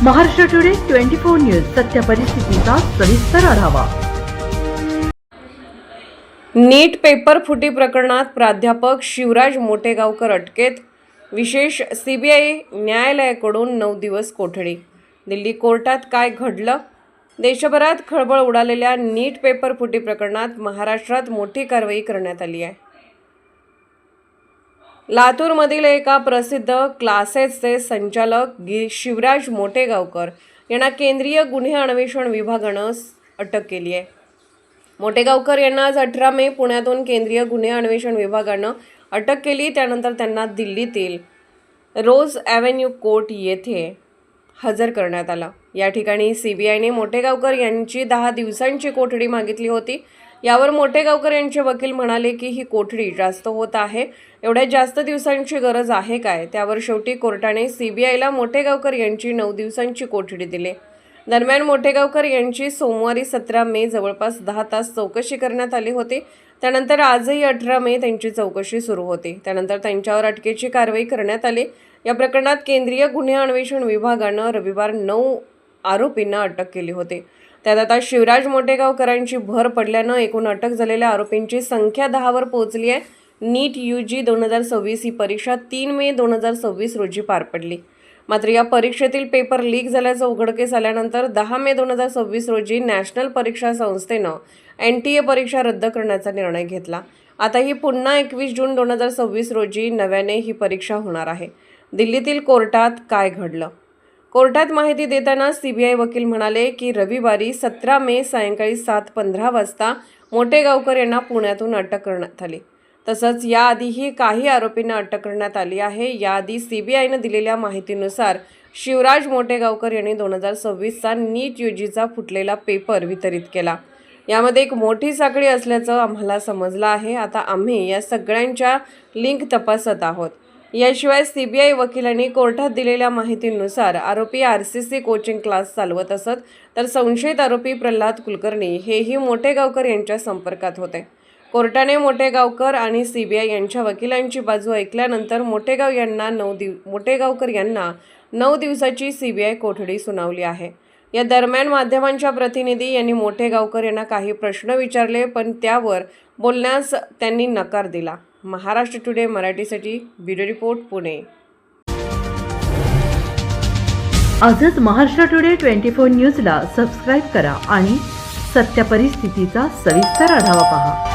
Maharashtra today 24 news सत्य परिस्थितीचा सविस्तर आढावा। नीट पेपर फुटी प्रकरणात प्राध्यापक शिवराज मोटेगावकर अटकेत। विशेष सीबीआय न्यायालयाकडून 9 दिवस कोठडी। दिल्ली कोर्टात काय घडलं? देशभरात खळबळ उडालेल्या नीट पेपर फुटी प्रकरणात महाराष्ट्रात मोठी कारवाई करण्यात आली आहे। लातूरमधील एका प्रसिद्ध क्लासेसचे संचालक शिवराज मोटेगावकर यांना केंद्रीय गुन्हे अन्वेषण विभागानं अटक केली आहे। मोटेगावकर यांना आज 18 मे पुण्यातून केंद्रीय गुन्हे अन्वेषण विभागानं अटक केली। त्यानंतर त्यांना दिल्लीतील रोज ॲव्हेन्यू कोर्ट येथे हजर करण्यात आलं। या ठिकाणी सीबीआयने मोटेगावकर यांची 10 दिवसांची कोठडी मागितली होती। यावर मोटेगावकर यांचे वकील म्हणाले की ही कोठडी जास्त होत आहे, एवढ्या जास्त दिवसांची गरज आहे काय? त्यावर शेवटी कोर्टाने सीबीआयला मोटेगावकर यांची 9 दिवसांची कोठडी दिली। दरम्यान मोटेगावकर यांची सोमवारी 17 मे जवळपास 10 तास चौकशी करण्यात आली होती। त्यानंतर आजही 18 मे त्यांची चौकशी सुरू होती। त्यानंतर त्यांच्यावर अटकेची कारवाई करण्यात आली। या प्रकरणात केंद्रीय गुन्हे अन्वेषण विभागानं रविवार 9 आरोपींना अटक केली होती। त्यात आता शिवराज मोटेगावकरांची भर पडल्यानं एकूण अटक झालेल्या आरोपींची संख्या 10 वर पोहोचली आहे। नीट UG 2026 ही परीक्षा 3 मे 2026 रोजी पार पडली। मात्र या परीक्षेतील पेपर लीक झाल्याचं उघडकीस आल्यानंतर 10 मे 2026 रोजी नॅशनल परीक्षा संस्थेनं NTA परीक्षा रद्द करण्याचा निर्णय घेतला। आता ही पुन्हा 21 जून 2026 रोजी नव्याने ही परीक्षा होणार आहे। दिल्लीतील कोर्टात काय घडलं? कोर्टात माहिती देताना सीबीआय वकील म्हणाले की रविवारी 17 मे सायंकाळी 7:15 वाजता मोटेगावकर यांना पुण्यातून अटक करण्यात आली। तसंच याआधीही काही आरोपींना अटक करण्यात आली आहे। याआधी सीबीआयनं दिलेल्या माहितीनुसार शिवराज मोटेगावकर यांनी 2026चा नीट UGचा फुटलेला पेपर वितरित केला। यामध्ये एक मोठी साखळी असल्याचं आम्हाला समजलं आहे। आता आम्ही या सगळ्यांच्या लिंक तपासत आहोत। याशिवाय सीबीआय वकिलांनी कोर्टात दिलेल्या माहितीनुसार आरोपी RCC कोचिंग क्लास चालवत असत, तर संशयित आरोपी प्रल्हाद कुलकर्णी हेही मोटेगावकर यांच्या संपर्कात होते। कोर्टाने मोटेगावकर आणि सीबीआय यांच्या वकिलांची बाजू ऐकल्यानंतर मोटेगावकर यांना 9 दिवसाची सीबीआय कोठडी सुनावली आहे। या दरम्यान माध्यमांच्या प्रतिनिधी यांनी मोटेगावकर यांना काही प्रश्न विचारले, पण त्यावर बोलण्यास त्यांनी नकार दिला। महाराष्ट्र टुडे मराठीसाठी ब्युरो रिपोर्ट पुणे। आजच महाराष्ट्र टुडे 24 न्यूजला सबस्क्राईब करा आणि सत्य परिस्थितीचा सविस्तर आढावा पहा।